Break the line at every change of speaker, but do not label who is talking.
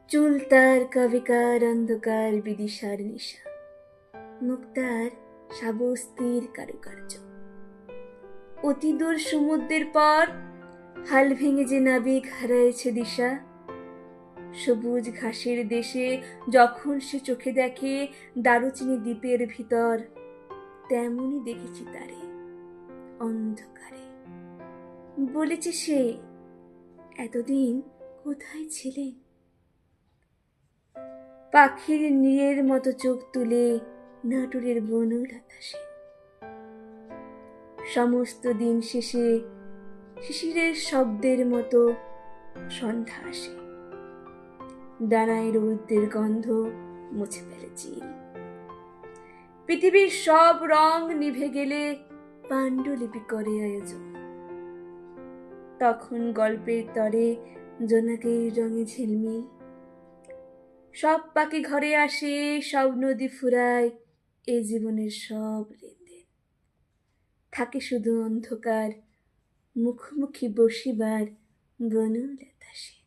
চুল তার কবিকার অন্ধকার বিদিশার নিশা, মুখ তার সাবস্তির কারুকার্য। অতি দূর সমুদ্রের পর হাল ভেঙে যে নাবিক হারাইছে দিশা, সবুজ ঘাসের দেশে যখন সে চোখে দেখে দারুচিনি দ্বীপের ভিতর, তেমনি দেখেছি তারে অন্ধকারে। বলেছে সে, এতদিন কোথায় ছিলে? পাখির নীড়ের মতো চোখ তুলে নাটুরের বনলতা সে। সমস্ত দিন শেষে শিশিরের শব্দের মতো সন্ধ্যা আসে, ডানায় রৌদ্রের গন্ধ মুছে ফেলে চিল। পৃথিবীর সব রং নিভে গেলে পাণ্ডুলিপি করে আয়োজন, তখন গল্পের তরে জোনাকের রঙে ঝিলমিল। সব পাখি ঘরে আসে, সব নদী ফুরায়, এ জীবনের সব লেনদেন। থাকে শুধু অন্ধকার, মুখোমুখি বসিবার বনলতা সে।